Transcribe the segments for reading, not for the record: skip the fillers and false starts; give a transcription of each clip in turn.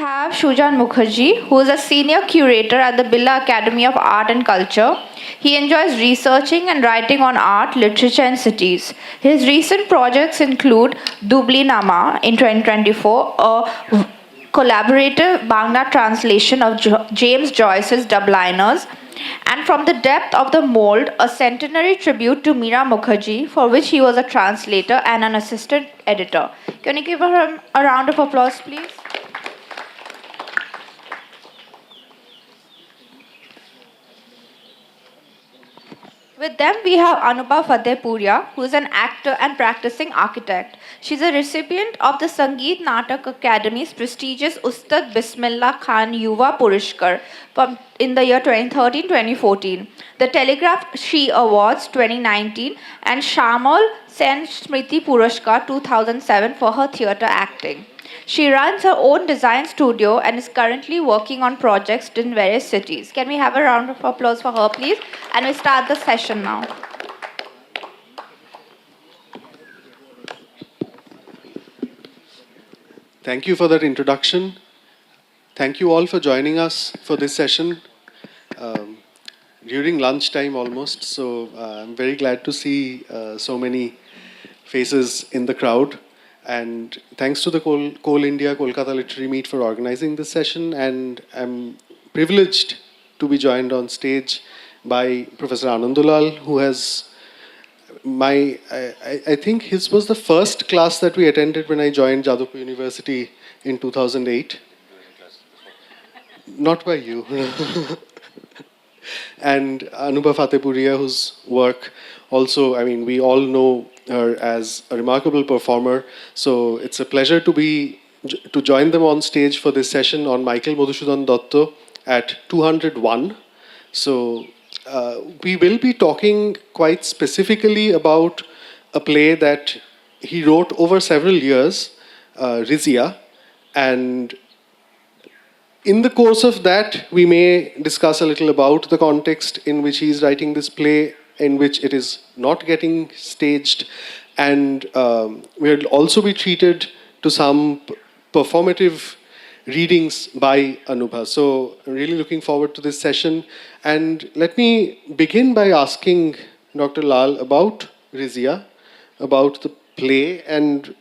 have Sujaan Mukherjee, who is a senior curator at the Birla Academy of Art and Culture. He enjoys researching and writing on art, literature, and cities. His recent projects include Dubli Nama in 2024, a collaborative Bangla translation of James Joyce's Dubliners, and From the Depth of the Mold, a centenary tribute to Meera Mukherjee, for which he was a translator and an assistant editor. Can you give her a round of applause, please? With them, we have Anubha Fatehpuria, who is an actor and practicing architect. She's a recipient of the Sangeet Natak Academy's prestigious Ustad Bismillah Khan Yuva Purishkar in the year 2013-2014, the Telegraph She Awards 2019, and Shamal Sen Smriti Purishkar 2007 for her theatre acting. She runs her own design studio and is currently working on projects in various cities. Can we have a round of applause for her, please? And we start the session now. Thank you for that introduction. Thank you all for joining us for this session during lunchtime almost. So I'm very glad to see so many faces in the crowd. And thanks to the Coal India Kolkata Literary Meet for organizing this session. And I'm privileged to be joined on stage by Professor Ananda Lal, who has I think his was the first class that we attended when I joined Jadavpur University in 2008. Not by you. And Anubha Fatehpuria, whose work also, I mean, we all know her as a remarkable performer. So it's a pleasure to join them on stage for this session on Michael Madhusudhan Dotto at 201. So we will be talking quite specifically about a play that he wrote over several years, Rizia, and in the course of that, we may discuss a little about the context in which he is writing this play, in which it is not getting staged, and we'll also be treated to some performative readings by Anubha. So I'm really looking forward to this session. And let me begin by asking Dr. Lal about Rizia, about the play, and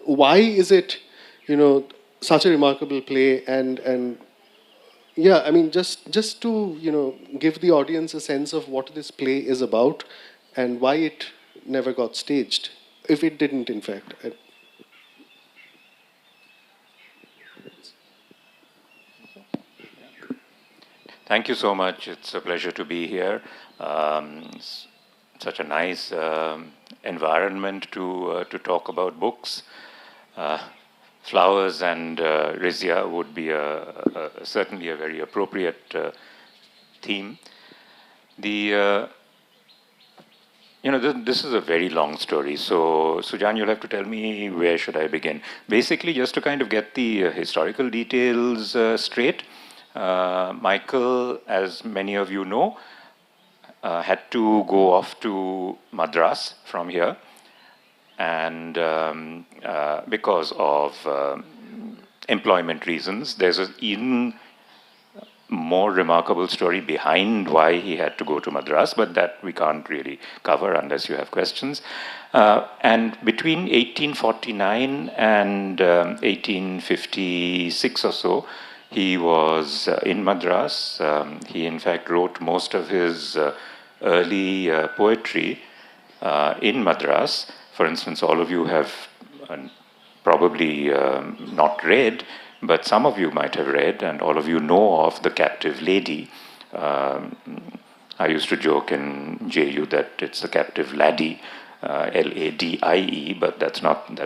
why is it, such a remarkable play, and yeah, I mean, just to give the audience a sense of what this play is about and why it never got staged, if it didn't, in fact. Thank you so much. It's a pleasure to be here. Such a nice environment to talk about books. Flowers and Rizia would be certainly a very appropriate theme. This is a very long story. So, Sujaan, you'll have to tell me where should I begin. Basically, just to kind of get the historical details straight, Michael, as many of you know, had to go off to Madras from here, and because of employment reasons. There's an even more remarkable story behind why he had to go to Madras, but that we can't really cover unless you have questions. And between 1849 and 1856 or so, he was in Madras. He, in fact, wrote most of his early poetry in Madras. For instance, all of you have probably not read, but some of you might have read, and all of you know of The Captive Lady. I used to joke in JU that it's The Captive Laddie, Ladie, but that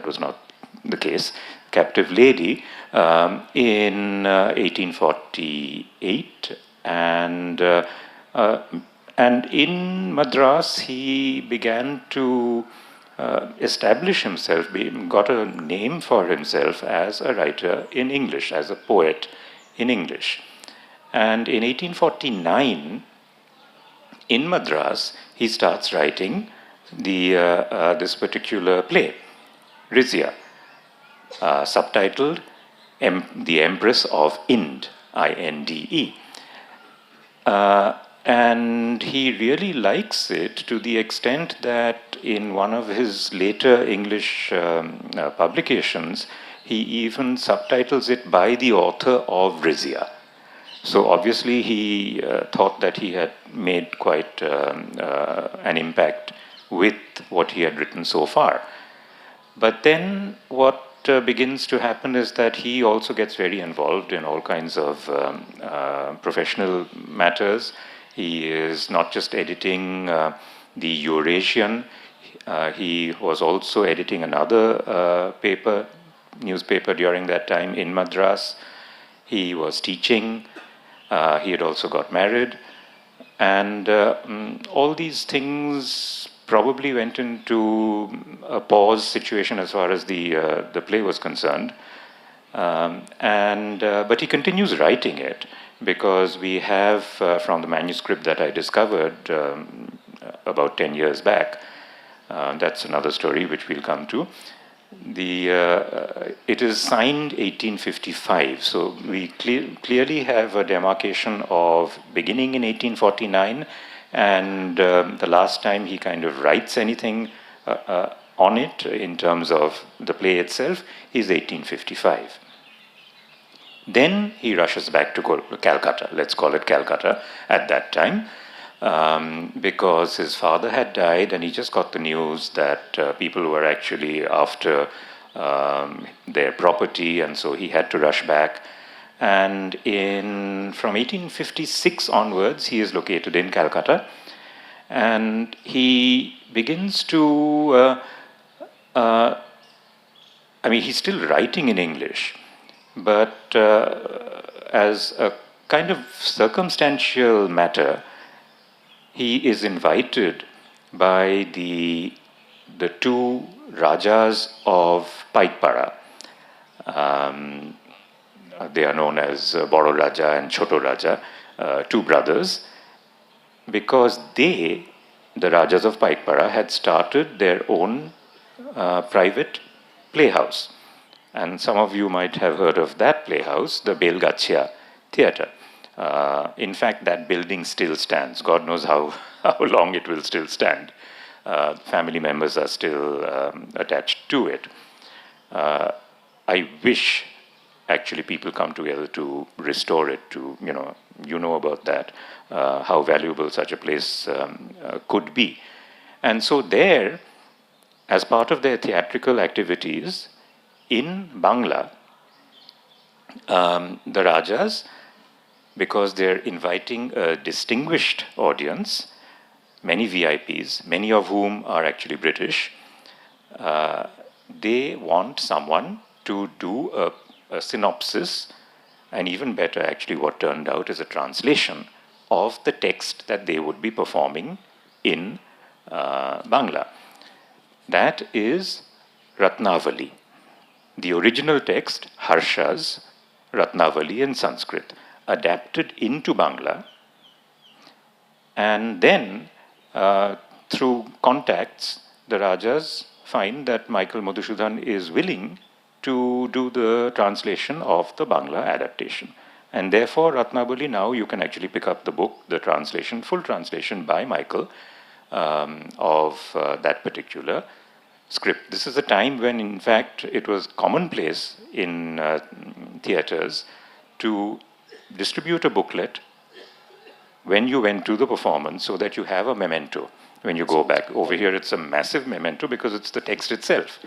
was not the case. Captive Lady in 1848, and in Madras he began to establish himself, got a name for himself as a writer in English, as a poet in English. And in 1849, in Madras, he starts writing this particular play, Rizia, subtitled the Empress of Inde, Inde. And he really likes it to the extent that in one of his later English publications, he even subtitles it by the author of Rizia. So obviously he thought that he had made quite an impact with what he had written so far. But then what begins to happen is that he also gets very involved in all kinds of professional matters. He is not just editing the Eurasian, he was also editing another newspaper during that time in Madras. He was teaching, he had also got married, and all these things probably went into a pause situation as far as the play was concerned. But he continues writing it because we have from the manuscript that I discovered about 10 years back. That's another story which we'll come to. It is signed 1855, so we clearly have a demarcation of beginning in 1849, and the last time he kind of writes anything on it in terms of the play itself is 1855. Then he rushes back to Calcutta, let's call it Calcutta at that time, because his father had died and he just got the news that people were actually after their property, and so he had to rush back. And from 1856 onwards, he is located in Calcutta, and he begins to, he's still writing in English, but as a kind of circumstantial matter, he is invited by the two Rajas of Paikpara. They are known as Boro Raja and Choto Raja, two brothers, because the Rajas of Paikpara had started their own private playhouse. And some of you might have heard of that playhouse, the Belgachia Theatre. In fact, that building still stands. God knows how long it will still stand. Family members are still attached to it. I wish actually people come together to restore it, to, you know about that, how valuable such a place could be. And so there, as part of their theatrical activities in Bangla, the Rajas, because they're inviting a distinguished audience, many VIPs, many of whom are actually British, they want someone to do a synopsis, and even better, actually, what turned out is a translation of the text that they would be performing in Bangla. That is Ratnavali. The original text, Harsha's Ratnavali in Sanskrit, adapted into Bangla, and then through contacts, the Rajas find that Michael Madhusudhan is willing to do the translation of the Bangla adaptation. And therefore, Ratnavali, now you can actually pick up the book, the translation, full translation by Michael of that particular script. This is a time when, in fact, it was commonplace in theatres to distribute a booklet when you went to the performance so that you have a memento when you go back. Over here, it's a massive memento because it's the text itself.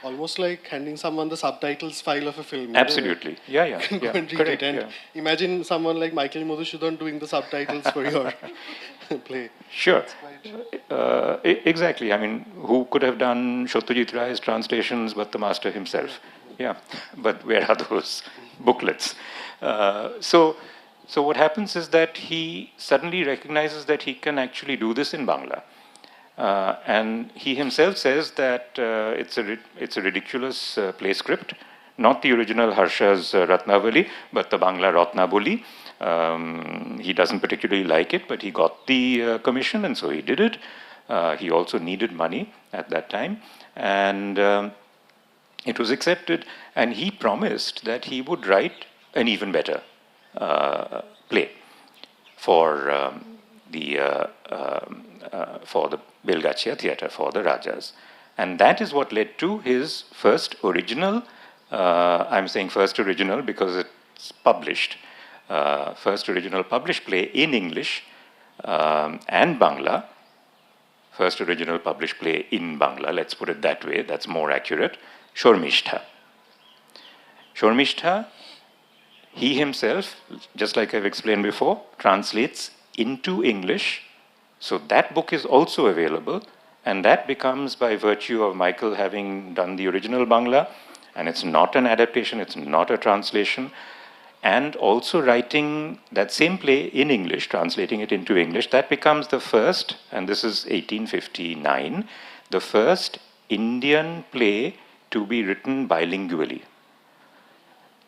Almost like handing someone the subtitles file of a film. Absolutely. Yeah. Go and read it. And imagine someone like Michael Madhusudhan doing the subtitles for your play. Sure. Exactly. I mean, who could have done Satyajit Ray's translations but the master himself? Yeah. But where are those booklets? So what happens is that he suddenly recognizes that he can actually do this in Bangla. And he himself says that it's a ridiculous play script, not the original Harsha's Ratnavali, but the Bangla Ratnaboli. He doesn't particularly like it, but he got the commission, and so he did it. He also needed money at that time, and It was accepted, and he promised that he would write an even better play for the Belgachia theatre, for the Rajas. And that is what led to his first original, I'm saying first original because it's published, first original published play in English and Bangla, first original published play in Bangla, let's put it that way, that's more accurate, Shormishtha. Shormishtha, he himself, just like I've explained before, translates into English. So that book is also available, and that becomes by virtue of Michael having done the original Bangla, and it's not an adaptation, it's not a translation, and also writing that same play in English, translating it into English. That becomes the first, and this is 1859, the first Indian play to be written bilingually.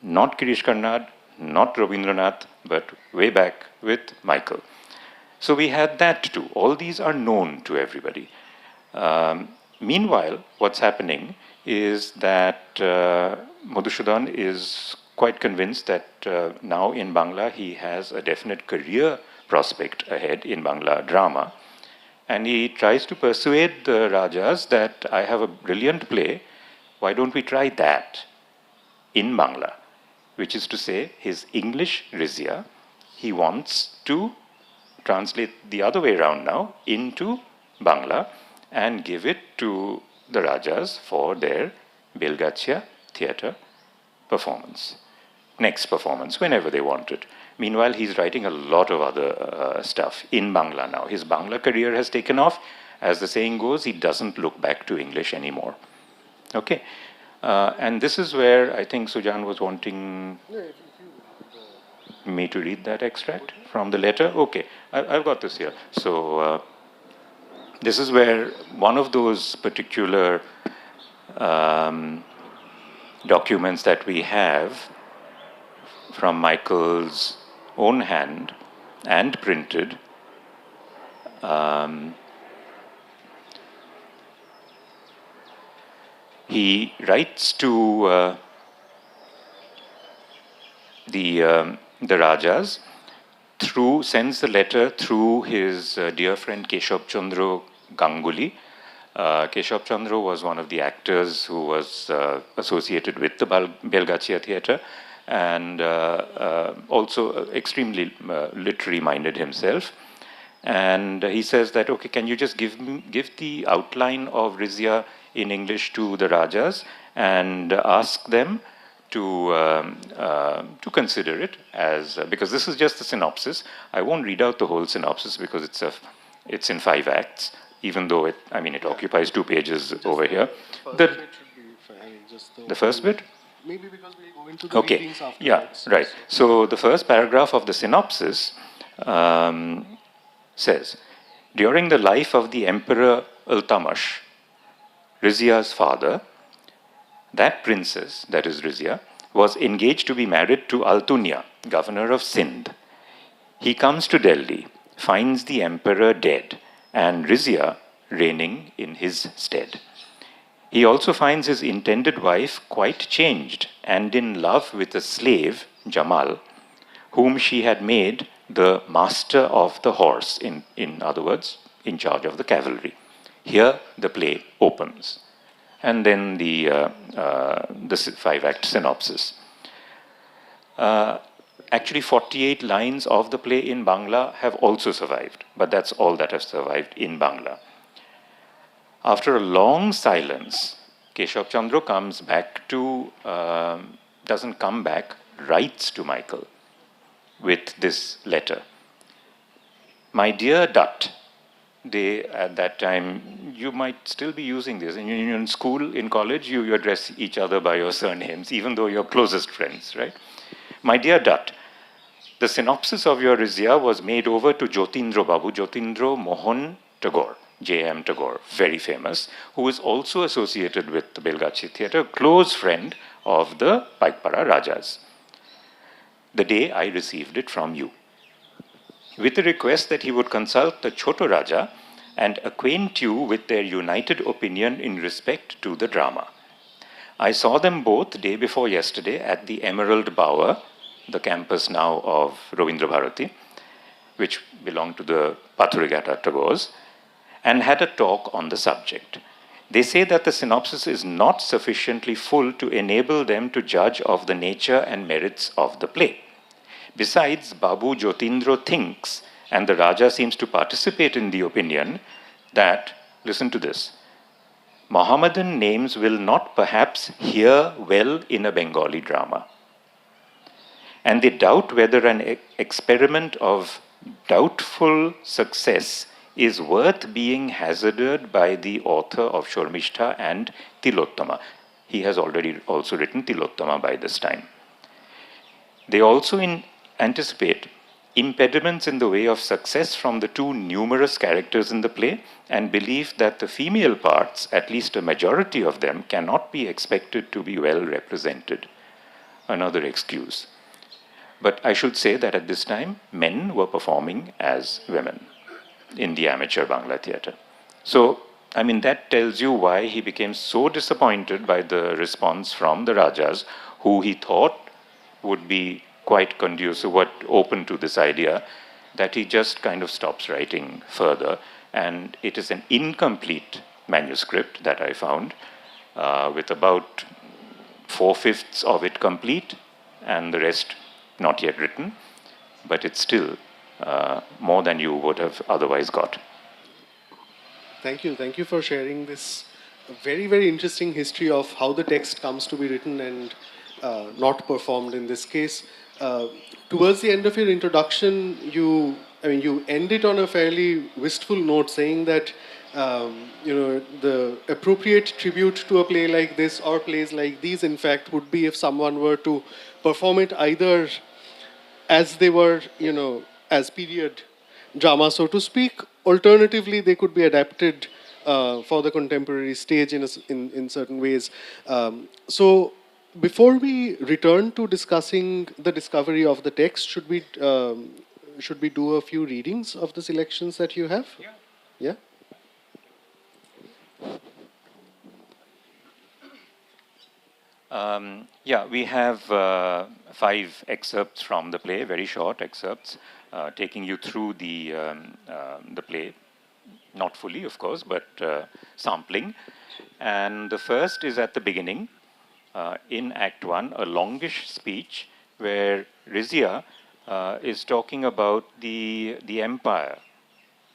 Not Girish Karnad, not Rabindranath, but way back with Michael. So we had that too. All these are known to everybody. Meanwhile, what's happening is that Madhusudhan is quite convinced that now in Bangla he has a definite career prospect ahead in Bangla drama. And he tries to persuade the Rajas that I have a brilliant play, why don't we try that in Bangla? Which is to say, his English Rizia, he wants to translate the other way around now into Bangla and give it to the Rajas for their Belgachia theatre performance. Next performance, whenever they want it. Meanwhile, he's writing a lot of other stuff in Bangla now. His Bangla career has taken off. As the saying goes, he doesn't look back to English anymore. Okay. And this is where I think Sujaan was wanting me to read that extract from the letter. Okay, I've got this here. So this is where one of those particular documents that we have from Michael's own hand and printed he writes to the Rajas sends the letter through his dear friend Keshav Chandra Ganguly. Keshav Chandra was one of the actors who was associated with the Belgachia theatre and also extremely literary minded himself. And he says that, okay, can you just give the outline of Rizia in English to the Rajas and ask them to consider it as, because this is just the synopsis. I won't read out the whole synopsis because it's in 5 acts, even though it occupies 2 pages over here. The first bit? Maybe because we go into the readings after. Yeah, right. So the first paragraph of the synopsis says, during the life of the Emperor Iltutmish, Rizia's father, that princess, that is Rizia, was engaged to be married to Altunia, governor of Sindh. He comes to Delhi, finds the emperor dead, and Rizia reigning in his stead. He also finds his intended wife quite changed and in love with a slave, Jamal, whom she had made the master of the horse, in other words, in charge of the cavalry. Here the play opens. And then the 5-act synopsis. Actually, 48 lines of the play in Bangla have also survived, but that's all that has survived in Bangla. After a long silence, Keshav Chandra comes back to, doesn't come back, writes to Michael with this letter. My dear Dutt, at that time, you might still be using this. In school, in college, you address each other by your surnames, even though you're closest friends, right? My dear Dutt, the synopsis of your Rizia was made over to Jyotindra Babu, Jyotindra Mohan Tagore, J.M. Tagore, very famous, who is also associated with the Belgachi theatre, close friend of the Paikpara Rajas. The day I received it from you, with a request that he would consult the Choto Raja and acquaint you with their united opinion in respect to the drama. I saw them both day before yesterday at the Emerald Bower, the campus now of Ravindra Bharati, which belonged to the Pathurigata Tagores, and had a talk on the subject. They say that the synopsis is not sufficiently full to enable them to judge of the nature and merits of the play. Besides, Babu Jyotindra thinks, and the Raja seems to participate in the opinion, that, listen to this, Mohammedan names will not perhaps hear well in a Bengali drama. And they doubt whether an experiment of doubtful success is worth being hazarded by the author of Shormishtha and Tilottama. He has already also written Tilottama by this time. They also anticipate impediments in the way of success from the too numerous characters in the play and believe that the female parts, at least a majority of them, cannot be expected to be well represented. Another excuse. But I should say that at this time, men were performing as women in the amateur Bangla theatre. So, I mean, that tells you why he became so disappointed by the response from the Rajas, who he thought would be quite conducive, open to this idea, that he just kind of stops writing further. And it is an incomplete manuscript that I found, with about 4/5 of it complete and the rest not yet written, but it's still more than you would have otherwise got. Thank you. Thank you for sharing this very, very interesting history of how the text comes to be written and not performed in this case. Towards the end of your introduction, you end it on a fairly wistful note, saying that the appropriate tribute to a play like this or plays like these, in fact, would be if someone were to perform it either as they were, as period drama, so to speak. Alternatively, they could be adapted for the contemporary stage in certain ways. So, before we return to discussing the discovery of the text, should we do a few readings of the selections that you have? Yeah. Yeah? We have 5 excerpts from the play, very short excerpts, taking you through the play, not fully, of course, but sampling. And the first is at the beginning, in Act 1, a longish speech where Rizia is talking about the empire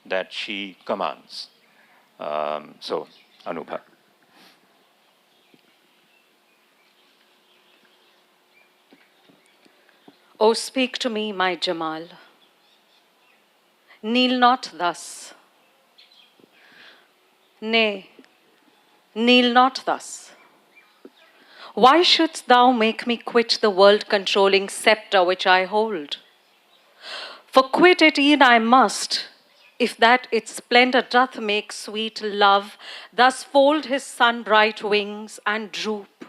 that she commands. So, Anubha. O speak to me, my Jamal. Kneel not thus. Nay, kneel not thus. Why shouldst thou make me quit the world-controlling scepter which I hold? For quit it e'en I must, if that its splendor doth make sweet love thus fold his sun-bright wings and droop.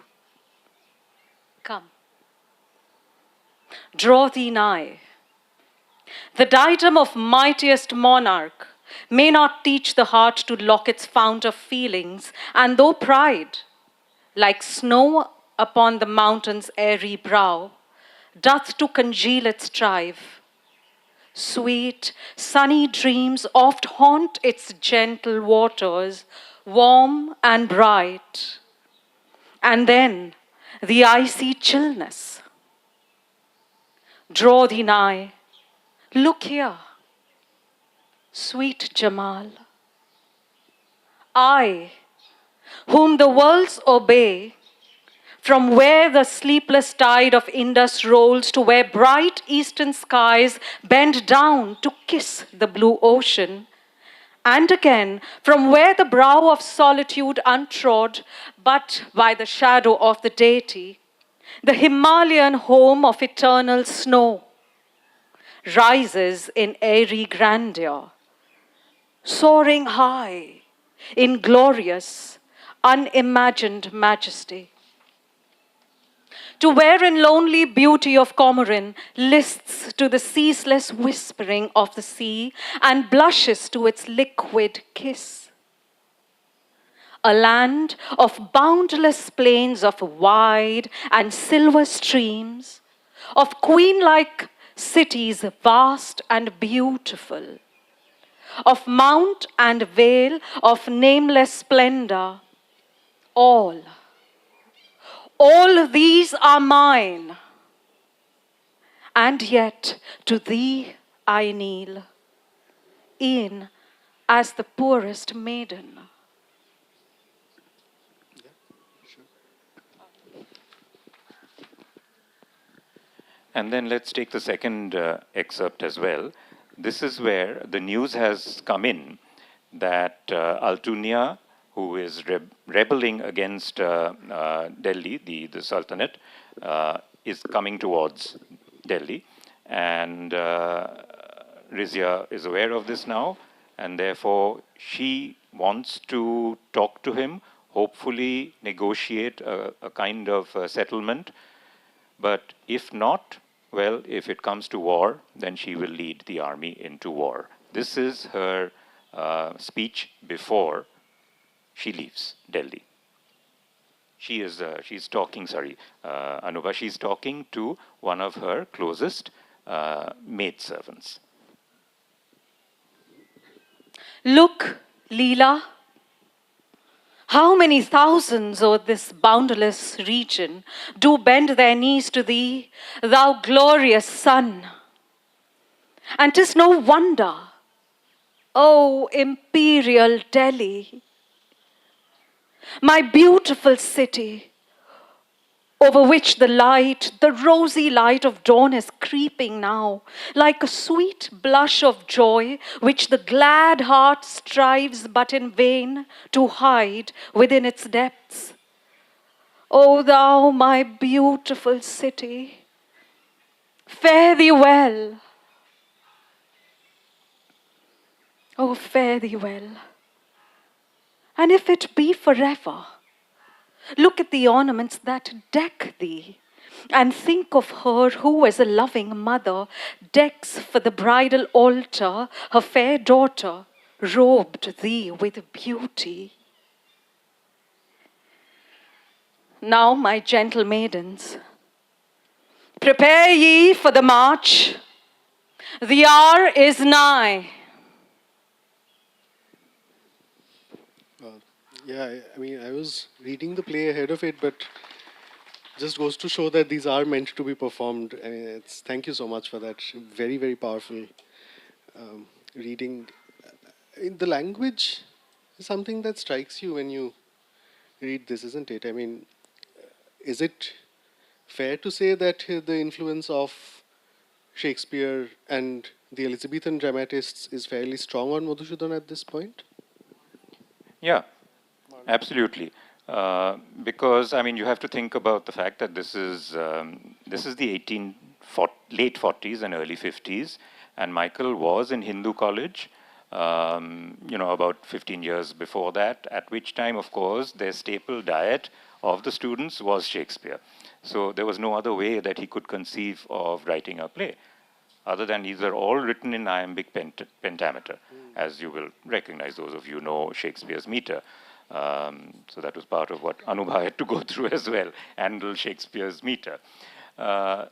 Come, draw thee nigh. The diadem of mightiest monarch may not teach the heart to lock its fount of feelings, and though pride, like snow upon the mountain's airy brow, doth to congeal it strive, sweet, sunny dreams oft haunt its gentle waters, warm and bright. And then the icy chillness. Draw thee nigh. Look here, sweet Jamal. I, whom the worlds obey, from where the sleepless tide of Indus rolls to where bright eastern skies bend down to kiss the blue ocean, and again from where the brow of solitude untrod but by the shadow of the deity, the Himalayan home of eternal snow, rises in airy grandeur, soaring high in glorious, unimagined majesty. To where in lonely beauty of Comorin lists to the ceaseless whispering of the sea and blushes to its liquid kiss. a land of boundless plains of wide and silver streams, of queen-like cities vast and beautiful, of mount and vale of nameless splendor, all these are mine, and yet to thee I kneel, e'en as the poorest maiden. And then let's take the second excerpt as well. This is where the news has come in that Altunia, who is rebelling against Delhi, the Sultanate, is coming towards Delhi. And Rizia is aware of this now, and therefore she wants to talk to him, hopefully negotiate a kind of settlement. But if not, well, if it comes to war, then she will lead the army into war. This is her speech before she leaves Delhi. She's talking, Anubha, she's talking to one of her closest maidservants. Look, Leela, how many thousands o'er this boundless region do bend their knees to thee, thou glorious sun. And 'tis no wonder, O imperial Delhi, my beautiful city, over which the light, the rosy light of dawn is creeping now, like a sweet blush of joy, which the glad heart strives but in vain to hide within its depths. O thou, my beautiful city, fare thee well. Oh, fare thee well. And if it be forever, look at the ornaments that deck thee, and think of her who, as a loving mother, decks for the bridal altar her fair daughter, robed thee with beauty. Now, my gentle maidens, prepare ye for the march. The hour is nigh. Yeah, I mean, I was reading the play ahead of it, but just goes to show that these are meant to be performed. I mean, thank you so much for that. Very, very powerful reading. The language is something that strikes you when you read this, isn't it? I mean, is it fair to say that the influence of Shakespeare and the Elizabethan dramatists is fairly strong on Madhusudhan at this point? Yeah, absolutely. Because I mean, you have to think about the fact that this is the late 40s and early 50s, and Michael was in Hindu college. About 15 years before that, at which time, of course, their staple diet of the students was Shakespeare. So there was no other way that he could conceive of writing a play, other than these are all written in iambic pentameter, as you will recognize, those of you know Shakespeare's meter. So that was part of what Anubha had to go through as well, handle Shakespeare's meter. And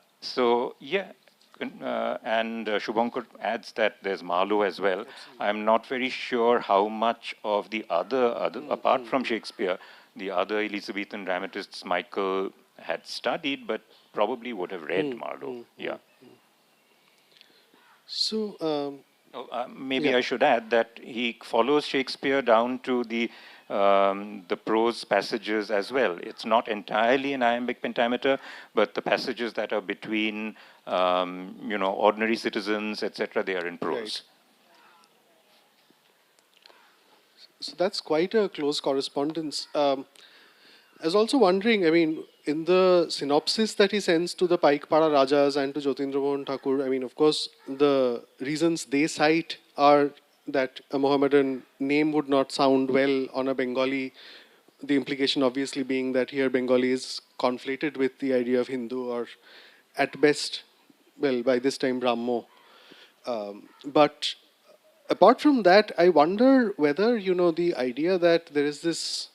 Shubhankar adds that there's Marlowe as well. Absolutely. I'm not very sure how much of the other apart from Shakespeare, the other Elizabethan dramatists Michael had studied, but probably would have read Marlowe. Yeah. So maybe I should add that he follows Shakespeare down to the prose passages as well. It's not entirely in iambic pentameter, but the passages that are between ordinary citizens, etc., they are in prose. Right. So that's quite a close correspondence. I was also wondering, I mean, in the synopsis that he sends to the Paikpara Rajas and to Jyotindra Mohan Thakur, I mean, of course, the reasons they cite are that a Mohammedan name would not sound well on a Bengali, the implication obviously being that here Bengali is conflated with the idea of Hindu, or at best, well, by this time Brahmo. But apart from that, I wonder whether, the idea that there is this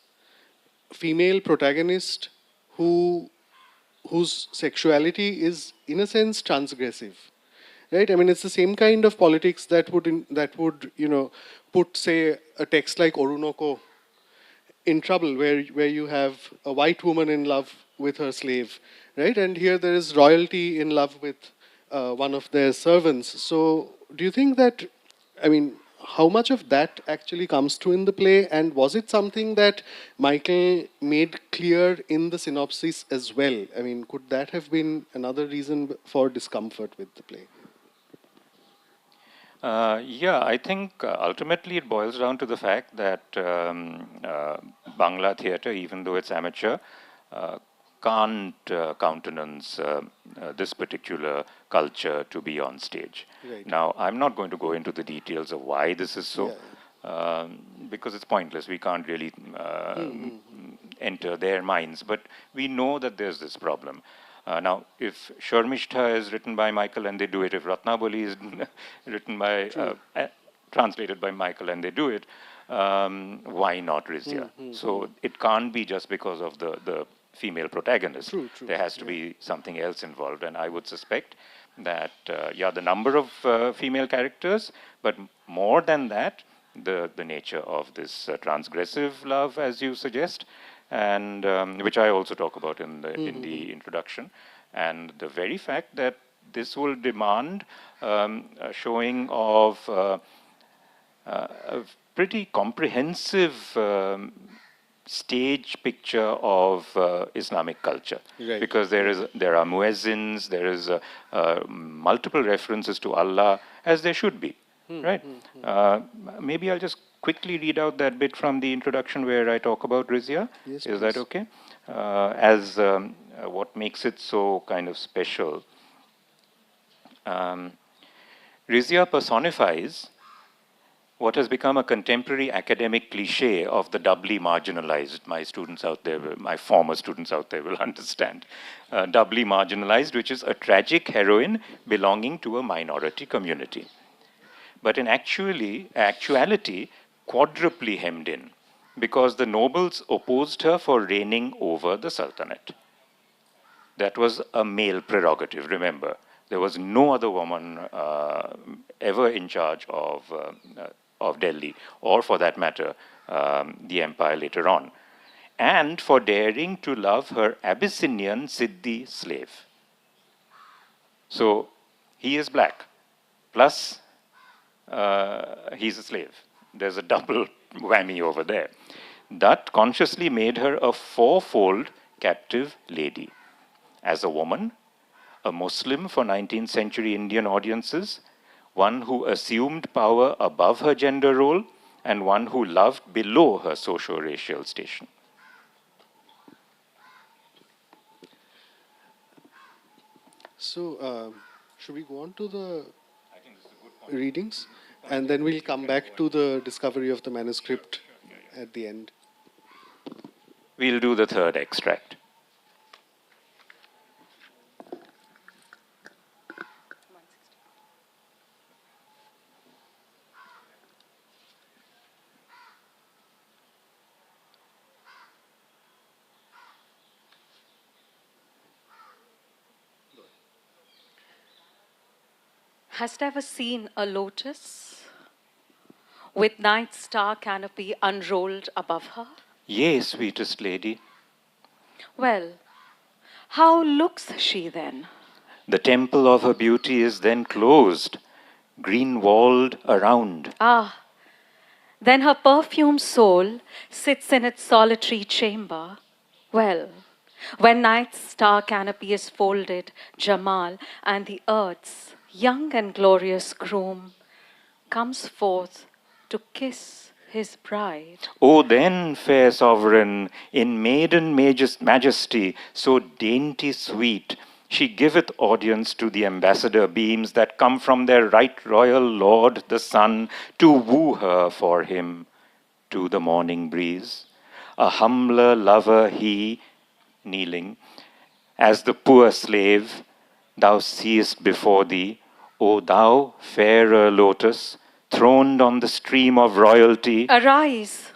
female protagonist whose sexuality is in a sense transgressive, right? I mean, it's the same kind of politics that would put, say, a text like Orunoko in trouble, where you have a white woman in love with her slave, right? And here there is royalty in love with one of their servants. So, do you think that, I mean, how much of that actually comes through in the play, and was it something that Michael made clear in the synopsis as well? I mean, could that have been another reason for discomfort with the play? Yeah, I think ultimately it boils down to the fact that Bangla theatre, even though it's amateur, uh, can't countenance this particular culture to be on stage. Right. Now, I'm not going to go into the details of why this is so, because it's pointless. We can't really enter their minds, but we know that there's this problem. Now, if Sharmishta is written by Michael and they do it, if Ratnabali is written by, translated by Michael and they do it, why not Rizia? So it can't be just because of the female protagonist. True. There has to be something else involved, and I would suspect that, the number of female characters, but more than that, the nature of this transgressive love, as you suggest, and which I also talk about in the introduction, and the very fact that this will demand a showing of a pretty comprehensive stage picture of Islamic culture, Right. because there are muezzins, there is multiple references to Allah, as there should be, right? Maybe I'll just quickly read out that bit from the introduction where I talk about Rizia. Yes, Is that please. okay? As what makes it so kind of special. Rizia personifies what has become a contemporary academic cliche of the doubly marginalized. My students out there, my former students out there will understand. Doubly marginalized, which is a tragic heroine belonging to a minority community. But in actuality, quadruply hemmed in, because the nobles opposed her for reigning over the Sultanate. That was a male prerogative, remember. There was no other woman ever in charge of Delhi, or for that matter, the empire later on. And for daring to love her Abyssinian Siddhi slave. So he is black, plus he's a slave. There's a double whammy over there. That consciously made her a fourfold captive lady. As a woman, a Muslim for 19th century Indian audiences, one who assumed power above her gender role, and one who loved below her socio-racial station. So, should we go on to the readings? And then we'll come back to the discovery of the manuscript at the end. We'll do the third extract. Hast ever seen a lotus with night star canopy unrolled above her? Yea, sweetest lady, Well, how looks she then? the temple of her beauty is then closed, green-walled around. Ah, then her perfumed soul sits in its solitary chamber. Well, when night's star canopy is folded, Jamal and the earth's young and glorious groom comes forth to kiss his bride. O then, fair sovereign, in maiden majesty, so dainty sweet, she giveth audience to the ambassador beams that come from their right royal lord, the sun, to woo her for him to the morning breeze. A humbler lover he, kneeling, as the poor slave thou seest before thee, O thou fairer lotus, throned on the stream of royalty. Arise,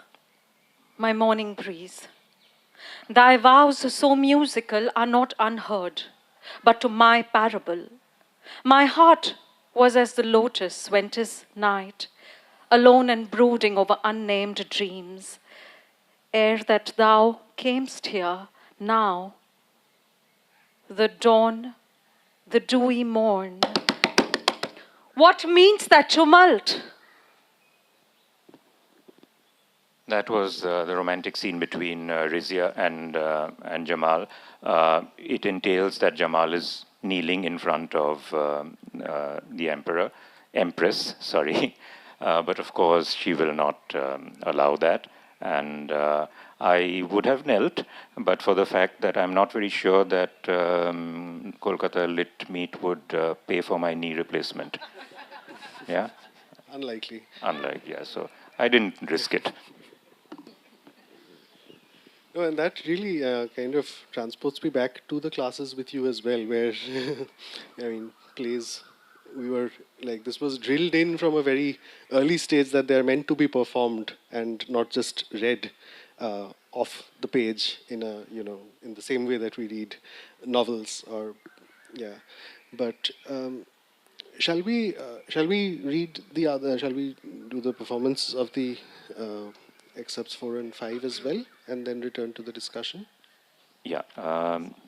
my morning breeze. Thy vows so musical are not unheard, but to my parable. My heart was as the lotus when 'tis night, alone and brooding over unnamed dreams. Ere that thou camest here, now, the dawn, the dewy morn. What means that tumult? That was the romantic scene between Rizia and Jamal. It entails that Jamal is kneeling in front of the Empress, sorry. But of course, she will not allow that. And I would have knelt, but for the fact that I'm not very sure that Kolkata Lit Meet would pay for my knee replacement. Yeah? Unlikely. Unlike, yeah. So I didn't risk it. No, and that really kind of transports me back to the classes with you as well, where, I mean, plays, we were like, this was drilled in from a very early stage that they're meant to be performed and not just read off the page in a, in the same way that we read novels or, yeah. But shall we read the other, shall we do the performance of the excerpts 4 and 5 as well, and then return to the discussion? Yeah,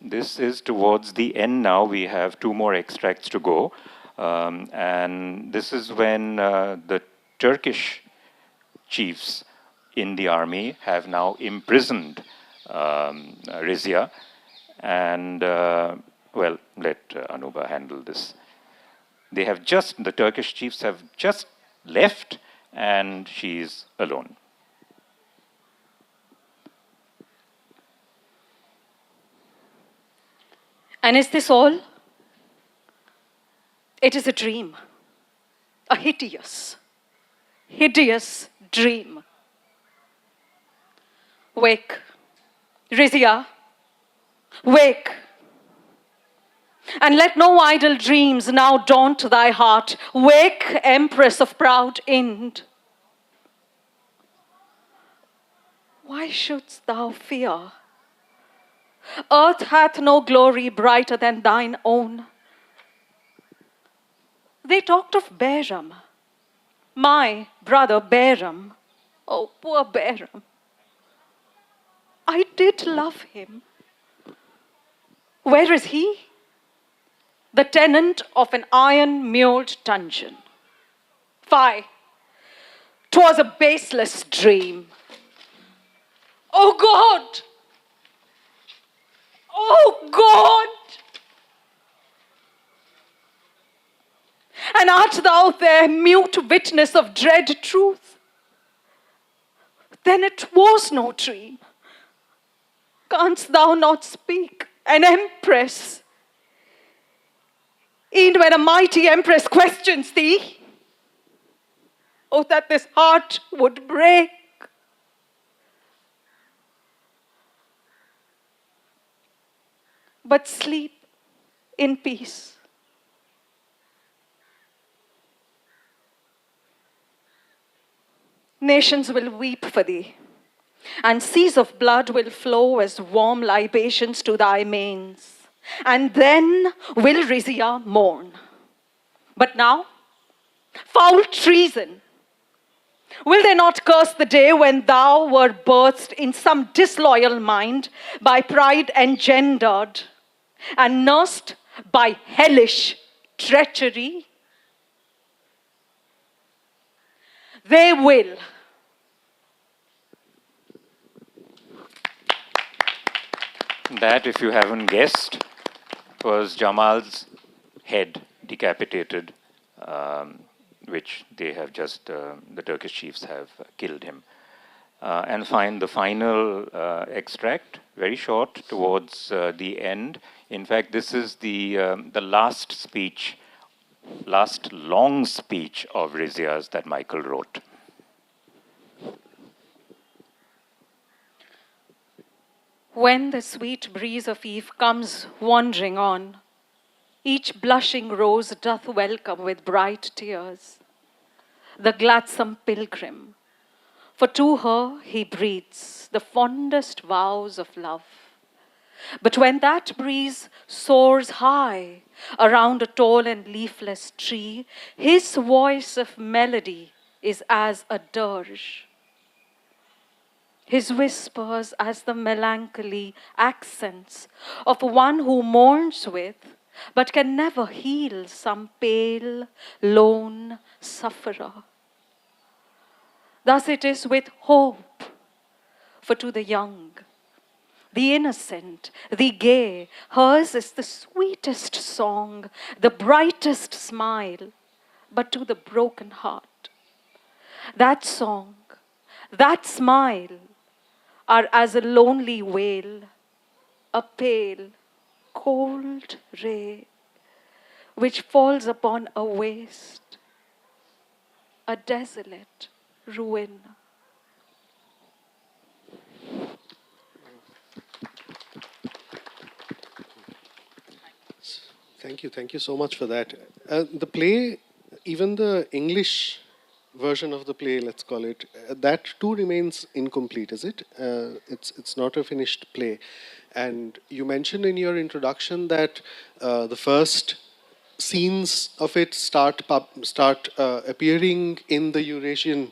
this is towards the end now. We have 2 more extracts to go. And this is when the Turkish chiefs in the army have now imprisoned Rizia. And, well, let Anubha handle this. The Turkish chiefs have just left, and she's alone. And is this all? It is a dream, a hideous, hideous dream. Wake, Rizia, wake. And let no idle dreams now daunt thy heart. Wake, Empress of proud Inde. Why shouldst thou fear? Earth hath no glory brighter than thine own. They talked of Behram, my brother Behram. Oh, poor Behram. I did love him. Where is he? The tenant of an iron-mured dungeon. Fie, 'twas a baseless dream. Oh God! Oh God! And art thou there, mute witness of dread truth? Then it was no dream. Canst thou not speak, an empress? E'en when a mighty empress questions thee, oh, that this heart would break. But sleep in peace. Nations will weep for thee, and seas of blood will flow as warm libations to thy manes. And then will Rizia mourn. But now, foul treason. Will they not curse the day when thou wert birthed in some disloyal mind by pride engendered and nursed by hellish treachery? They will. That, if you haven't guessed, was Jamal's head decapitated, which they have just, the Turkish chiefs have killed him. And find the final extract, very short, towards the end. In fact, this is the last speech, last long speech of Rizia's that Michael wrote. When the sweet breeze of eve comes wandering on, each blushing rose doth welcome with bright tears the gladsome pilgrim, For to her he breathes the fondest vows of love. But when that breeze soars high around a tall and leafless tree, his voice of melody is as a dirge. His whispers as the melancholy accents of one who mourns with, but can never heal some pale, lone sufferer. Thus it is with hope, for to the young, the innocent, the gay, hers is the sweetest song, the brightest smile, but to the broken heart, that song, that smile are as a lonely wail, a pale, cold ray, which falls upon a waste, a desolate ruin. Thank you so much for that. The play, even the English version of the play, let's call it, that too remains incomplete, is it? It's not a finished play. And you mentioned in your introduction that the first scenes of it start appearing in the Eurasian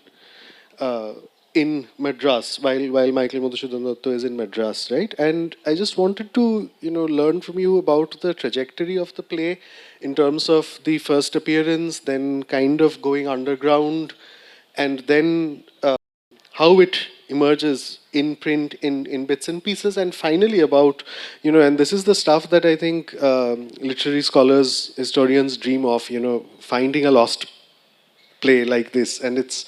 in Madras while Michael Madhusudhan is in Madras, right? And I just wanted to learn from you about the trajectory of the play in terms of the first appearance, then kind of going underground, and then how it emerges in print in bits and pieces, and finally about and this is the stuff that I think literary scholars, historians dream of, finding a lost play like this, and it's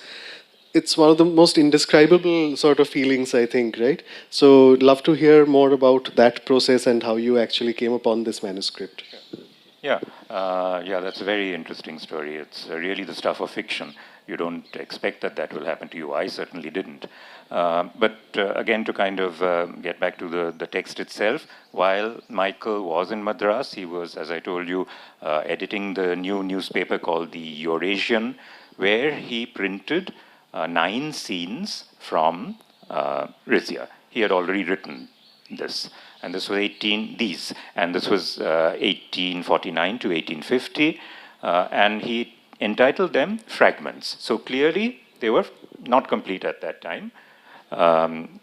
one of the most indescribable sort of feelings, I think, right? So, love to hear more about that process and how you actually came upon this manuscript. Yeah, that's a very interesting story. It's really the stuff of fiction. You don't expect that that will happen to you. I certainly didn't. But again, to kind of get back to the text itself, while Michael was in Madras, he was, as I told you, editing the new newspaper called the Eurasian, where he printed 9 scenes from Rizia. He had already written this, and this was 1849 to 1850, and he entitled them Fragments. So clearly they were not complete at that time,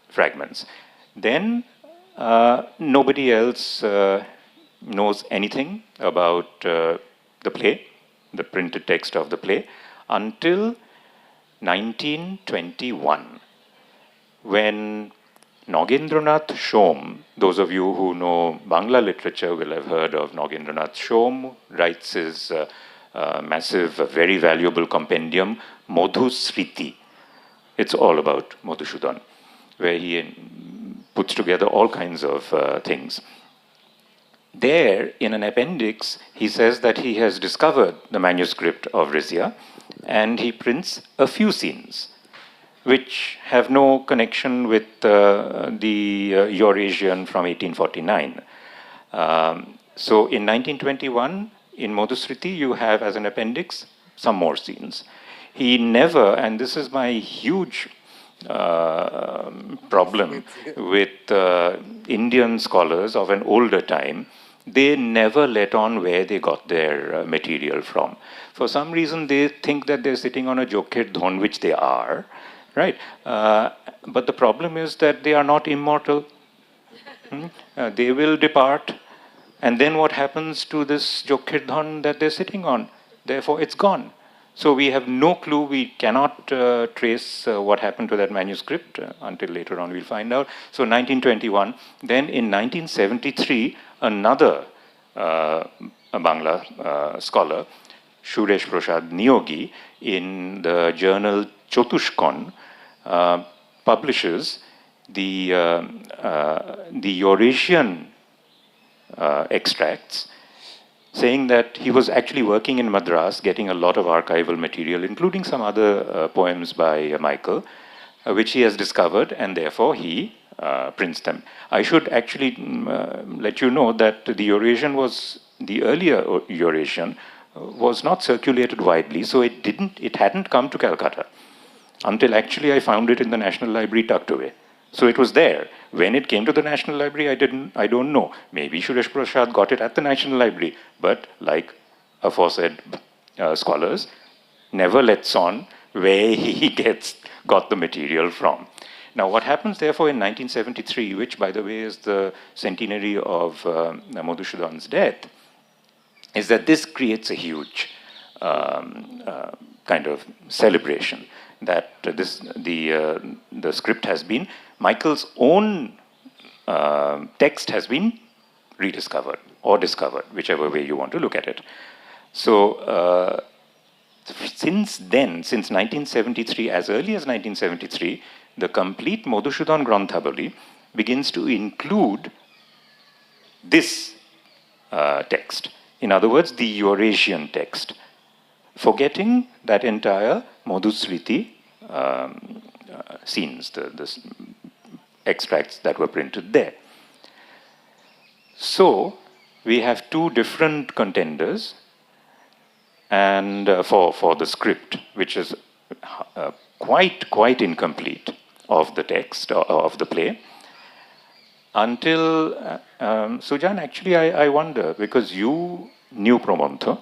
fragments. Then nobody else knows anything about the play, the printed text of the play, until 1921, when Nagendranath Shom, those of you who know Bangla literature will have heard of Nagendranath Shom, writes his massive, very valuable compendium, Madhusriti. It's all about Madhusudhan, where he puts together all kinds of things. There, in an appendix, he says that he has discovered the manuscript of Rizia, and he prints a few scenes which have no connection with the Eurasian from 1849. So in 1921, in Madhusriti, you have as an appendix some more scenes. He never, and this is my huge problem with Indian scholars of an older time, they never let on where they got their material from. For some reason, they think that they're sitting on a Jokhir Dhon, which they are, right? But the problem is that they are not immortal. They will depart, and then what happens to this Jokhir Dhon that they're sitting on? Therefore, it's gone. So we have no clue. We cannot trace what happened to that manuscript until later on we'll find out. So 1921. Then in 1973, another Bangla scholar, Suresh Prasad Niyogi, in the journal Chotushkon, publishes the Eurasian extracts, saying that he was actually working in Madras, getting a lot of archival material, including some other poems by Michael, which he has discovered, and therefore he prints them. I should actually let you know that the Eurasian was, the earlier Eurasian was not circulated widely, so it hadn't come to Calcutta. until actually I found it in the National Library tucked away. So it was there. When it came to the National Library, I don't know. Maybe Suresh Prasad got it at the National Library, but like aforesaid scholars, never lets on where he got the material from. Now, what happens, therefore, in 1973, which, by the way, is the centenary of Madhusudhan's death, is that this creates a huge kind of celebration that the script has been, Michael's own text has been rediscovered or discovered, whichever way you want to look at it. So since then, since 1973, as early as 1973, the complete Madhusudhan Granthabali begins to include this text. In other words, the Eurasian text, forgetting that entire Madhusriti scenes, the extracts that were printed there. So we have two different contenders, and for the script, which is quite incomplete of the text of the play. Until Sujaan, actually, I wonder, because you knew Promonto,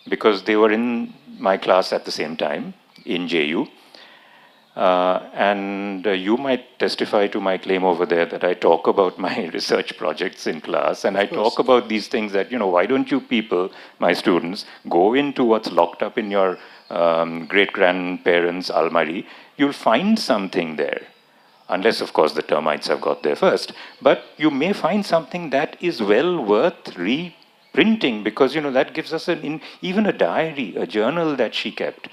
because they were in my class at the same time in JU. And you might testify to my claim over there that I talk about my research projects in class, and I talk about these things that, why don't you people, my students, go into what's locked up in your great-grandparents' almari. You'll find something there. Unless, of course, the termites have got there first. But you may find something that is well worth reprinting, because, that gives us even a diary, a journal that she kept,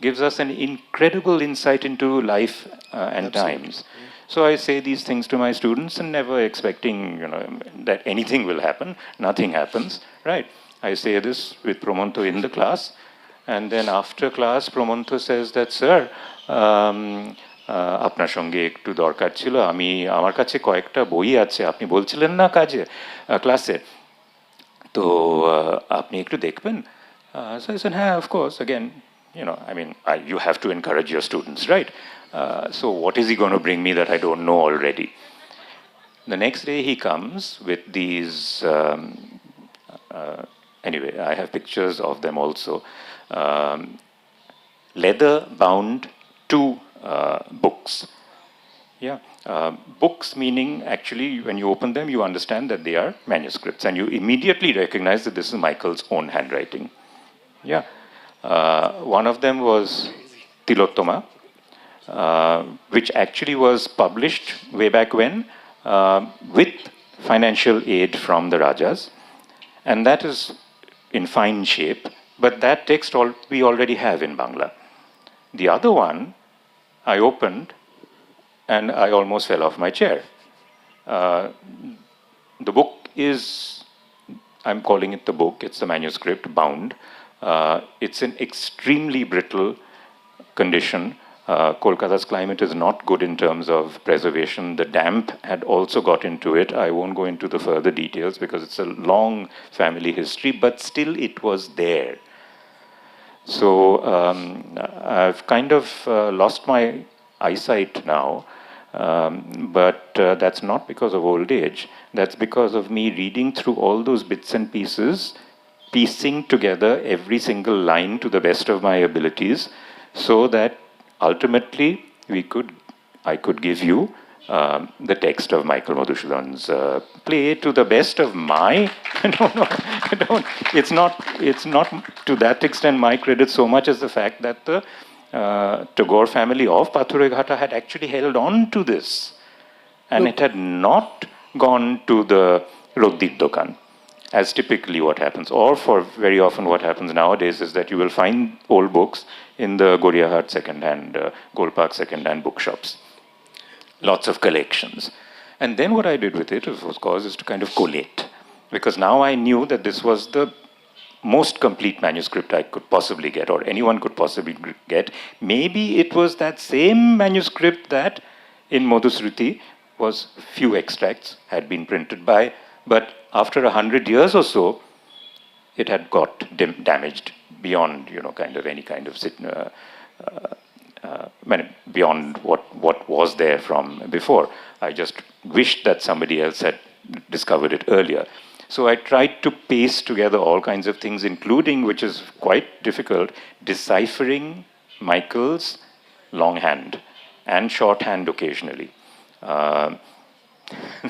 gives us an incredible insight into life and times. So I say these things to my students and never expecting, that anything will happen. Nothing happens, right? I say this with Promonto in the class, and then after class, Promonto says that, sir, আপনার সঙ্গে একটু দরকার ছিল, আমার কাছে কয়েকটা বই আছে, আপনি বলছিলেন না ক্লাসে, তো আপনি একটু দেখবেন? So I said, of course, again, you have to encourage your students, right? So what is he going to bring me that I don't know already? The next day he comes with these, anyway, I have pictures of them also, leather-bound 2 books. Books meaning, actually, when you open them, you understand that they are manuscripts, and you immediately recognize that this is Michael's own handwriting. One of them was Tilottama, which actually was published way back when with financial aid from the Rajas, and that is in fine shape, but that text we already have in Bangla. The other one I opened and I almost fell off my chair. The book is, I'm calling it the book, it's the manuscript, bound. It's in extremely brittle condition. Kolkata's climate is not good in terms of preservation. The damp had also got into it. I won't go into the further details because it's a long family history, but still it was there. So I've kind of lost my eyesight now, but that's not because of old age. That's because of me reading through all those bits and pieces, piecing together every single line to the best of my abilities, so that ultimately I could give you the text of Michael Madhusudhan's play to the best of my it's not to that extent my credit so much as the fact that the Tagore family of Pathureghata had actually held on to this, and it had not gone to the Roddit Dokan, as typically what happens, or for very often what happens nowadays is that you will find old books in the Goriahat second-hand, Golpark second-hand bookshops. Lots of collections. And then what I did with it, of course, is to kind of collate. Because now I knew that this was the most complete manuscript I could possibly get, or anyone could possibly get. Maybe it was that same manuscript that in Madhusriti was few extracts had been printed by, but after 100 years or so, it had got damaged beyond, kind of any kind of beyond what was there from before. I just wished that somebody else had discovered it earlier. So I tried to paste together all kinds of things, including, which is quite difficult, deciphering Michael's longhand and shorthand occasionally.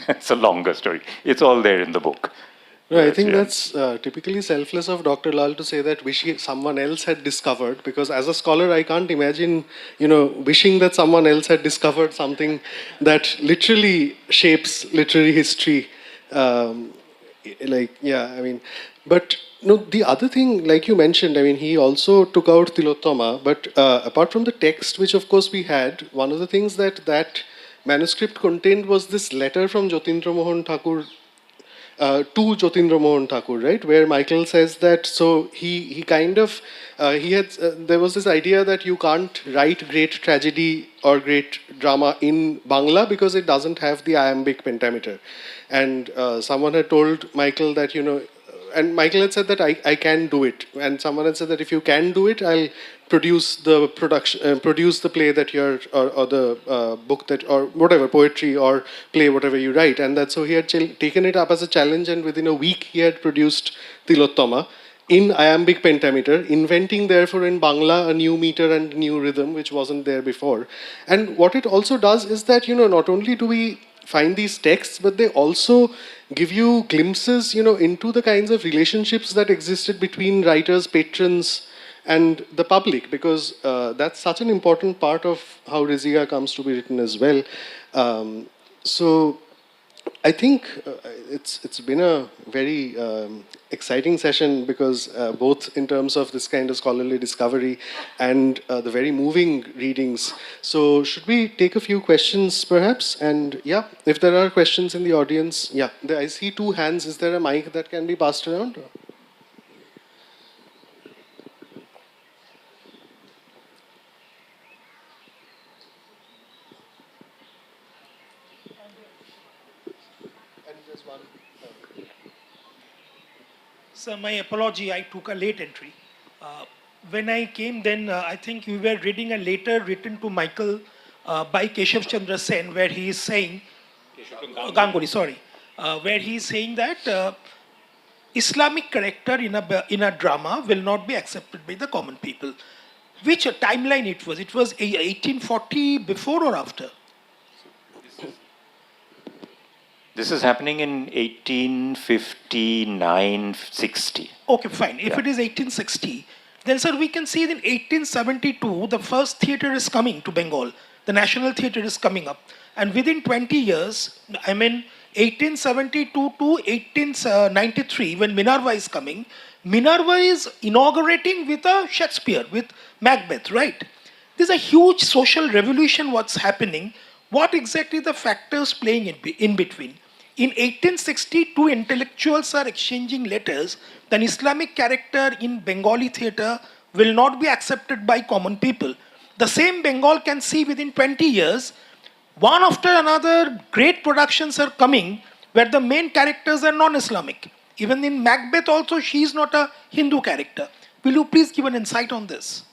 It's a longer story. It's all there in the book. No, I think Yeah. that's typically selfless of Dr. Lal to say that someone else had discovered, because as a scholar, I can't imagine, wishing that someone else had discovered something that literally shapes literary history. But no, the other thing, like you mentioned, I mean, he also took out Tilottama, but apart from the text, which of course we had, one of the things that manuscript contained was this letter from Jyotindra Mohan Thakur to Jyotindra Mohan Thakur, right? Where Michael says that, so he kind of, there was this idea that you can't write great tragedy or great drama in Bangla because it doesn't have the iambic pentameter. And someone had told Michael that, and Michael had said that I can do it. And someone had said that if you can do it, I'll produce the play that you're, or the book that, or whatever, poetry or play, whatever you write. And that so he had taken it up as a challenge, and within a week he had produced Tilottama in iambic pentameter, inventing therefore in Bangla a new meter and new rhythm which wasn't there before. And what it also does is that, not only do we find these texts, but they also give you glimpses, into the kinds of relationships that existed between writers, patrons, and the public, because that's such an important part of how Rizia comes to be written as well. So I think it's been a very exciting session, because both in terms of this kind of scholarly discovery and the very moving readings. So should we take a few questions perhaps? And yeah, if there are questions in the audience, yeah, I see two hands. Is there a mic that can be passed around? So my apology, I took a late entry. When I came then, I think we were reading a letter written to Michael by Keshav Chandra Sen, where he is saying, Ganguly, sorry, where he is saying that Islamic character in a drama will not be accepted by the common people. Which timeline it was? It was 1840 before or after? This is happening in 1859-60. Okay, fine. If it is 1860, then sir, we can see in 1872, the first theatre is coming to Bengal. The National Theatre is coming up. And within 20 years, I mean 1872 to 1893, when Minerva is coming, Minerva is inaugurating with a Shakespeare, with Macbeth, right? There's a huge social revolution what's happening. What exactly the factors playing in between? In 1860, two intellectuals are exchanging letters. An Islamic character in Bengali theatre will not be accepted by common people. The same Bengal can see within 20 years, one after another, great productions are coming where the main characters are non-Islamic. Even in Macbeth also, she is not a Hindu character. Will you please give an insight on this?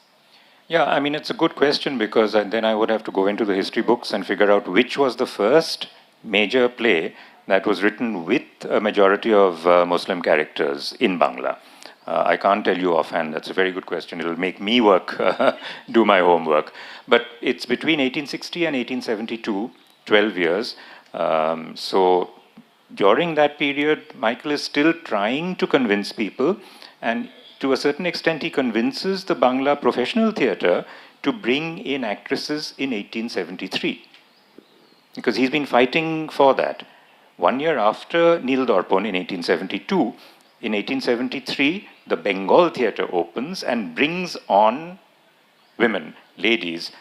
Yeah, I mean, it's a good question, because then I would have to go into the history books and figure out which was the first major play that was written with a majority of Muslim characters in Bangla. I can't tell you offhand. That's a very good question. It'll make me work, do my homework. But it's between 1860 and 1872, 12 years. So during that period, Michael is still trying to convince people, and to a certain extent, he convinces the Bangla professional theatre to bring in actresses in 1873, because he's been fighting for that. 1 year after Neel Dorpon in 1872, in 1873, the Bengal theatre opens and brings on women, ladies,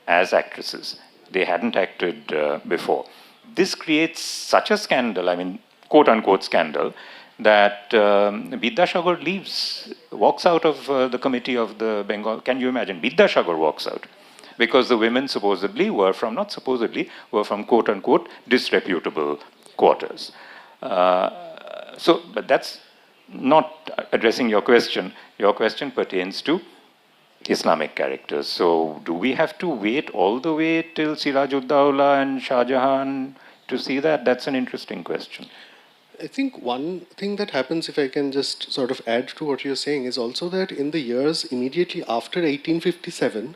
as actresses. They hadn't acted before. This creates such a scandal, I mean, quote unquote scandal, that Bidyasagar leaves, walks out of the committee of the Bengal. Can you imagine? Bidyasagar walks out, because the women supposedly were from, not supposedly, were from quote unquote disreputable quarters. But that's not addressing your question. Your question pertains to Islamic characters. So do we have to wait all the way till Siraj-ud-Dawla and Shah Jahan to see that? That's an interesting question. I think one thing that happens, if I can just sort of add to what you're saying, is also that in the years immediately after 1857,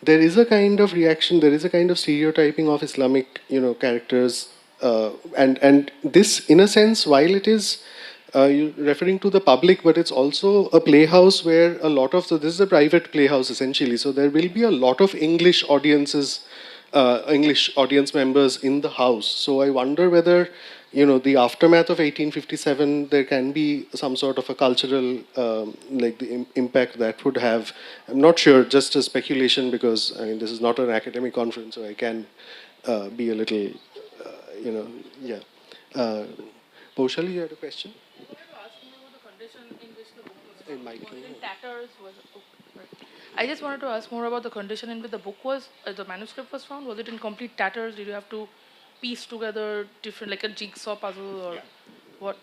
there is a kind of reaction, there is a kind of stereotyping of Islamic, characters, and this, in a sense, while it is you referring to the public, but it's also a playhouse where a lot of this is a private playhouse essentially. So there will be a lot of English audiences, English audience members in the house. So I wonder whether the aftermath of 1857, there can be some sort of a cultural like the impact that would have. I'm not sure, just a speculation, because I mean this is not an academic conference, so I can be a little, yeah. Paushali, you had a question? I just wanted to ask more about the condition in which the book was, the manuscript was found. Was it in complete tatters? Did you have to piece together different, like a jigsaw puzzle, or what?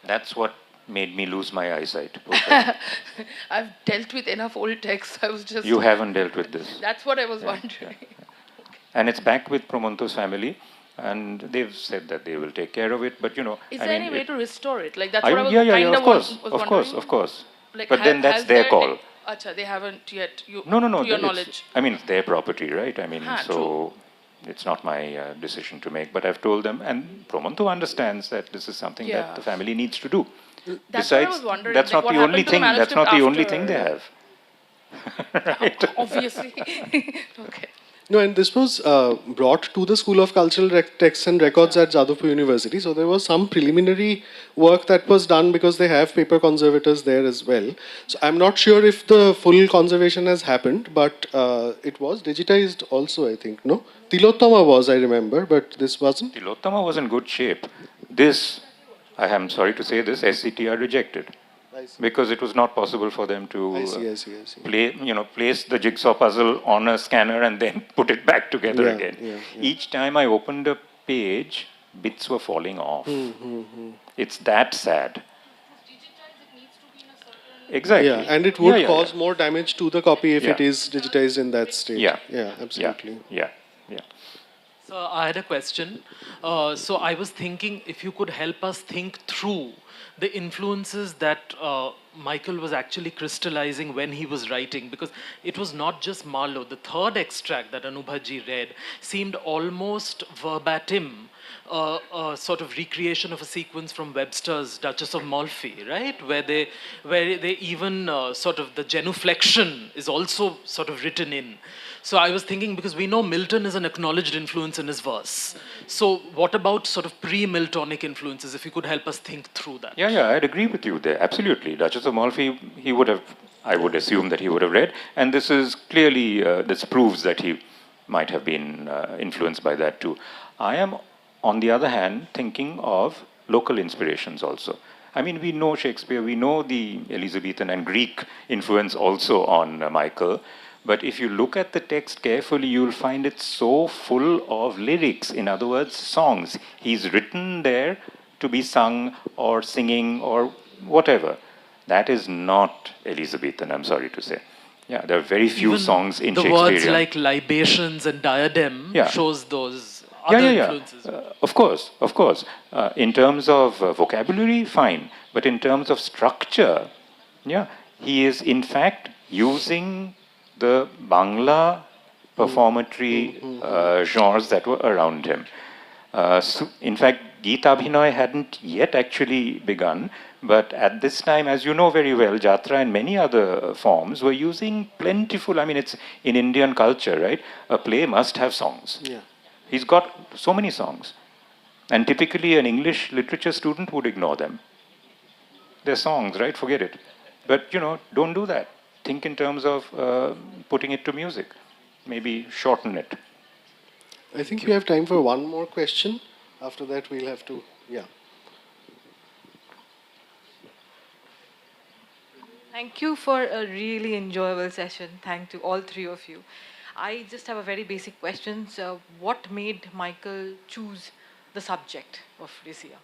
That's what made me lose my eyesight. I've dealt with enough old texts. I was just. You haven't dealt with this. That's what I was wondering. Yeah. And it's back with Promonto's family, and they've said that they will take care of it. But is there any way to restore it? Like that's what I was yeah, kind of course, of course, of course. Like, but then that's their call. Acha, they haven't yet. No. To your knowledge. I mean, it's their property, right? I mean, so true. it's not my decision to make. But I've told them, and Promonto understands that this is something that the family needs to do. That's Besides, what I was wondering. that's like, not the only thing. That's not the only thing they have. Right? Obviously. Okay. No, and this was brought to the School of Cultural Texts and Records at Jadavpur University. So there was some preliminary work that was done because they have paper conservators there as well. So I'm not sure if the full conservation has happened, but it was digitized also, I think, no? Tilottama was, I remember, but this wasn't. Tilottama was in good shape. This, I am sorry to say this, SCTR rejected. Because it was not possible for them to place the jigsaw puzzle on a scanner and then put it back together again. Yeah. Each time I opened a page, bits were falling off. It's that sad. Exactly. Yeah, and it would cause more damage to the copy if it is digitized in that state. Yeah, absolutely. Yeah. So I had a question. So I was thinking if you could help us think through the influences that Michael was actually crystallizing when he was writing, because it was not just Marlowe. The third extract that Anubhaji read seemed almost verbatim sort of recreation of a sequence from Webster's Duchess of Malfi, right? Where they even sort of the genuflection is also sort of written in. So I was thinking, because we know Milton is an acknowledged influence in his verse. So what about sort of pre-Miltonic influences, if you could help us think through that? Yeah, I'd agree with you there. Absolutely. Duchess of Malfi, he would have, I would assume that he would have read. And this is clearly, this proves that he might have been influenced by that too. I am, on the other hand, thinking of local inspirations also. I mean, we know Shakespeare, we know the Elizabethan and Greek influence also on Michael. But if you look at the text carefully, you'll find it so full of lyrics. In other words, songs. He's written there to be sung or singing or whatever. That is not Elizabethan, I'm sorry to say. Yeah, there are very few even songs in the Shakespeare. words like libations and diadem shows those other influences. Of course. In terms of vocabulary, fine. But in terms of structure, he is in fact using the Bangla performatory genres that were around him. So in fact, Geet Abhinoy hadn't yet actually begun, but at this time, as you know very well, Jatra and many other forms were using plentiful, I mean, it's in Indian culture, right? A play must have songs. Yeah. He's got so many songs. And typically an English literature student would ignore them. They're songs, right? Forget it. But, don't do that. Think in terms of putting it to music. Maybe shorten it. I think we have time for one more question. After that, we'll have to, Thank you for a really enjoyable session. Thank to all three of you. I just have a very basic question. So what made Michael choose the subject of Rizia?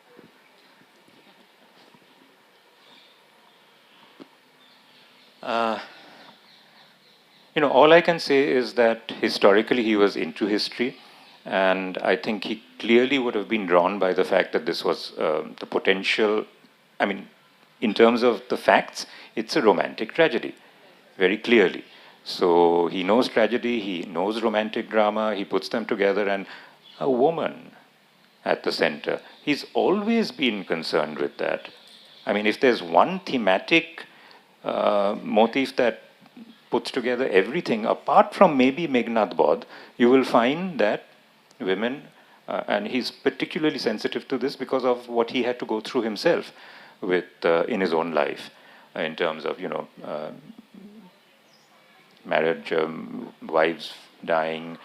all I can say is that historically he was into history, and I think he clearly would have been drawn by the fact that this was the potential. I mean, in terms of the facts, it's a romantic tragedy, very clearly. So he knows tragedy, he knows romantic drama, he puts them together, and a woman at the center. He's always been concerned with that. I mean, if there's one thematic motif that puts together everything, apart from maybe Meghnad Bodh, you will find that women, and he's particularly sensitive to this because of what he had to go through himself with in his own life, in terms of marriage, wives dying.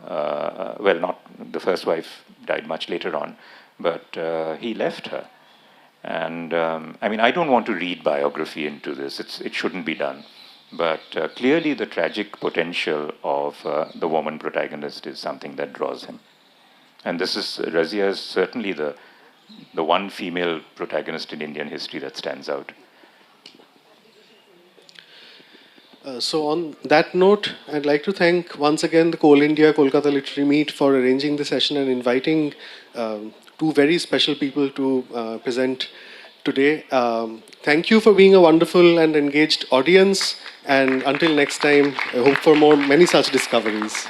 Well, not the first wife died much later on, but he left her. And I mean, I don't want to read biography into this. It shouldn't be done. But clearly, the tragic potential of the woman protagonist is something that draws him. And this is Rizia is certainly the one female protagonist in Indian history that stands out. So on that note, I'd like to thank once again the Coal India Kolkata Literary Meet for arranging the session and inviting two very special people to present today. Thank you for being a wonderful and engaged audience. And until next time, I hope for many such discoveries.